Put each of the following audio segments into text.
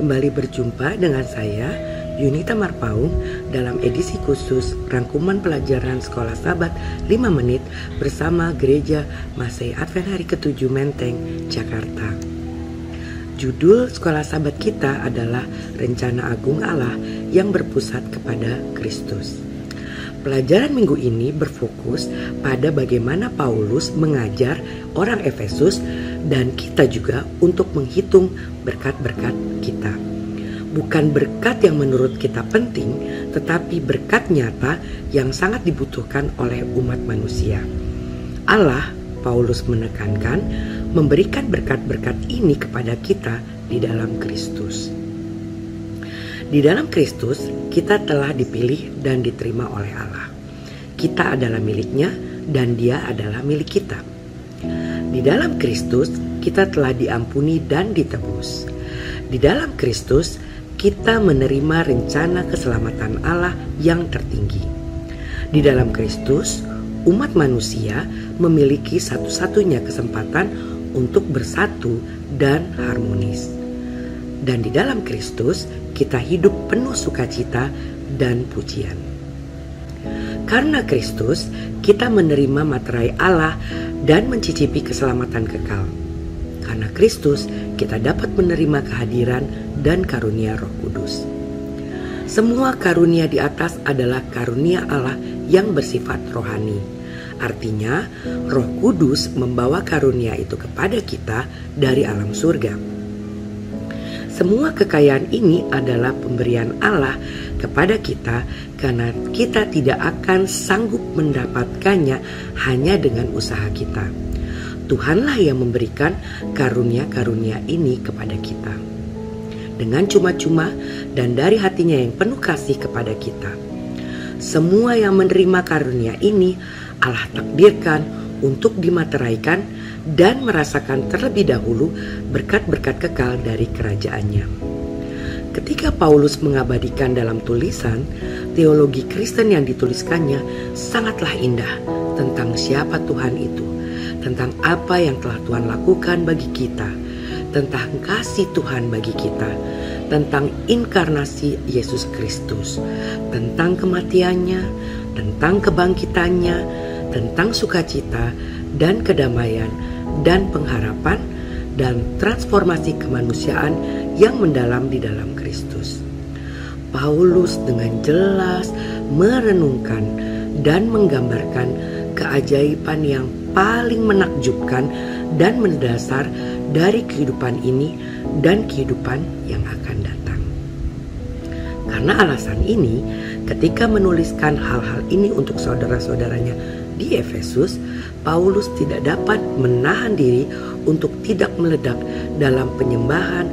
Kembali berjumpa dengan saya, Yunita Marpaung, dalam edisi khusus rangkuman pelajaran Sekolah Sabat 5 menit bersama Gereja Masehi Advent Hari ke-7 Menteng, Jakarta. Judul Sekolah Sabat kita adalah Rencana Agung Allah yang berpusat kepada Kristus. Pelajaran minggu ini berfokus pada bagaimana Paulus mengajar orang Efesus dan kita juga untuk menghitung berkat-berkat kita. Bukan berkat yang menurut kita penting, tetapi berkat nyata yang sangat dibutuhkan oleh umat manusia. Allah, Paulus menekankan, memberikan berkat-berkat ini kepada kita di dalam Kristus. Di dalam Kristus, kita telah dipilih dan diterima oleh Allah. Kita adalah miliknya dan Dia adalah milik kita. Di dalam Kristus, kita telah diampuni dan ditebus. Di dalam Kristus, kita menerima rencana keselamatan Allah yang tertinggi. Di dalam Kristus, umat manusia memiliki satu-satunya kesempatan untuk bersatu dan harmonis. Dan di dalam Kristus, kita hidup penuh sukacita dan pujian. Karena Kristus, kita menerima materai Allah dan mencicipi keselamatan kekal. Karena Kristus, kita dapat menerima kehadiran dan karunia Roh Kudus. Semua karunia di atas adalah karunia Allah yang bersifat rohani. Artinya, Roh Kudus membawa karunia itu kepada kita dari alam surga. Semua kekayaan ini adalah pemberian Allah kepada kita karena kita tidak akan sanggup mendapatkannya hanya dengan usaha kita. Tuhanlah yang memberikan karunia-karunia ini kepada kita dengan cuma-cuma dan dari hatinya yang penuh kasih kepada kita. Semua yang menerima karunia ini Allah takdirkan untuk dimateraikan dan merasakan terlebih dahulu berkat-berkat kekal dari kerajaannya. Ketika Paulus mengabadikan dalam tulisan, teologi Kristen yang dituliskannya sangatlah indah tentang siapa Tuhan itu, tentang apa yang telah Tuhan lakukan bagi kita, tentang kasih Tuhan bagi kita, tentang inkarnasi Yesus Kristus, tentang kematiannya, tentang kebangkitannya, tentang sukacita dan kedamaian dan pengharapan dan transformasi kemanusiaan yang mendalam di dalam Kristus. Paulus dengan jelas merenungkan dan menggambarkan keajaiban yang paling menakjubkan dan mendasar dari kehidupan ini dan kehidupan yang akan datang. Karena alasan ini, ketika menuliskan hal-hal ini untuk saudara-saudaranya di Efesus, Paulus tidak dapat menahan diri untuk tidak meledak dalam penyembahan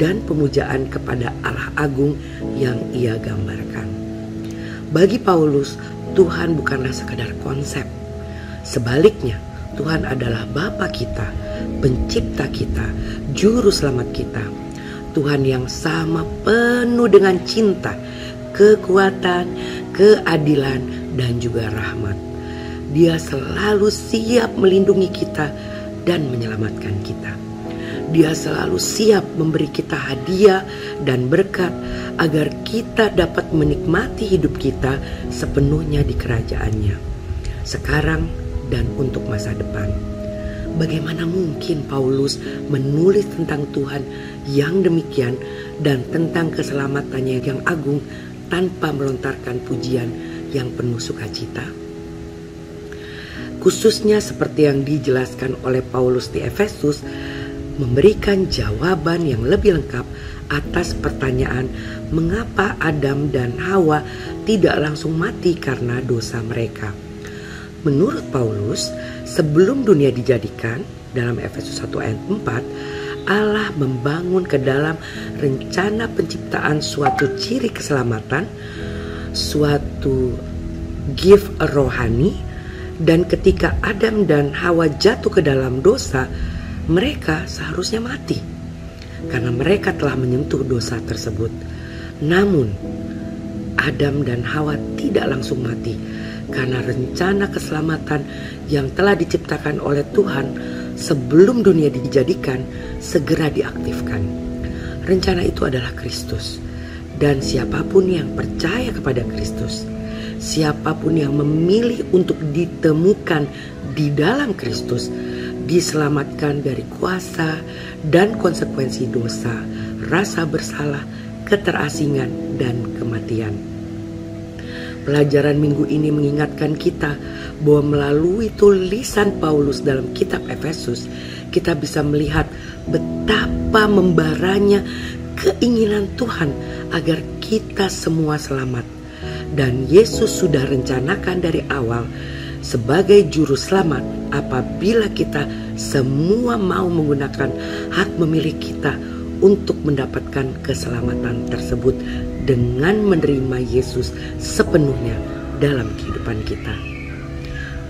dan pemujaan kepada Allah Agung yang ia gambarkan. Bagi Paulus, Tuhan bukanlah sekadar konsep. Sebaliknya, Tuhan adalah Bapa kita, pencipta kita, juru selamat kita. Tuhan yang sama penuh dengan cinta, kekuatan, keadilan, dan juga rahmat. Dia selalu siap melindungi kita dan menyelamatkan kita. Dia selalu siap memberi kita hadiah dan berkat agar kita dapat menikmati hidup kita sepenuhnya di kerajaannya, sekarang dan untuk masa depan. Bagaimana mungkin Paulus menulis tentang Tuhan yang demikian dan tentang keselamatannya yang agung tanpa melontarkan pujian yang penuh sukacita? Khususnya seperti yang dijelaskan oleh Paulus di Efesus, memberikan jawaban yang lebih lengkap atas pertanyaan mengapa Adam dan Hawa tidak langsung mati karena dosa mereka. Menurut Paulus, sebelum dunia dijadikan, dalam Efesus 1 ayat 4, Allah membangun ke dalam rencana penciptaan suatu ciri keselamatan, suatu gift rohani. Dan ketika Adam dan Hawa jatuh ke dalam dosa, mereka seharusnya mati karena mereka telah menyentuh dosa tersebut. Namun Adam dan Hawa tidak langsung mati karena rencana keselamatan yang telah diciptakan oleh Tuhan sebelum dunia dijadikan segera diaktifkan. Rencana itu adalah Kristus. Dan siapapun yang percaya kepada Kristus, siapapun yang memilih untuk ditemukan di dalam Kristus, diselamatkan dari kuasa dan konsekuensi dosa, rasa bersalah, keterasingan, dan kematian. Pelajaran minggu ini mengingatkan kita bahwa melalui tulisan Paulus dalam kitab Efesus, kita bisa melihat betapa membaranya keinginan Tuhan agar kita semua selamat. Dan Yesus sudah rencanakan dari awal sebagai juru selamat apabila kita semua mau menggunakan hak memilih kita untuk mendapatkan keselamatan tersebut dengan menerima Yesus sepenuhnya dalam kehidupan kita.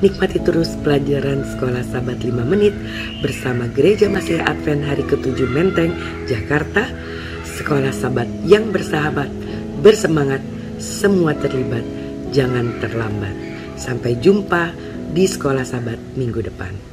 Nikmati terus pelajaran Sekolah Sabat 5 Menit bersama Gereja Masih Advent Hari ke-7 Menteng, Jakarta. Sekolah Sabat yang bersahabat, bersemangat, semua terlibat, jangan terlambat. Sampai jumpa di Sekolah Sabat minggu depan.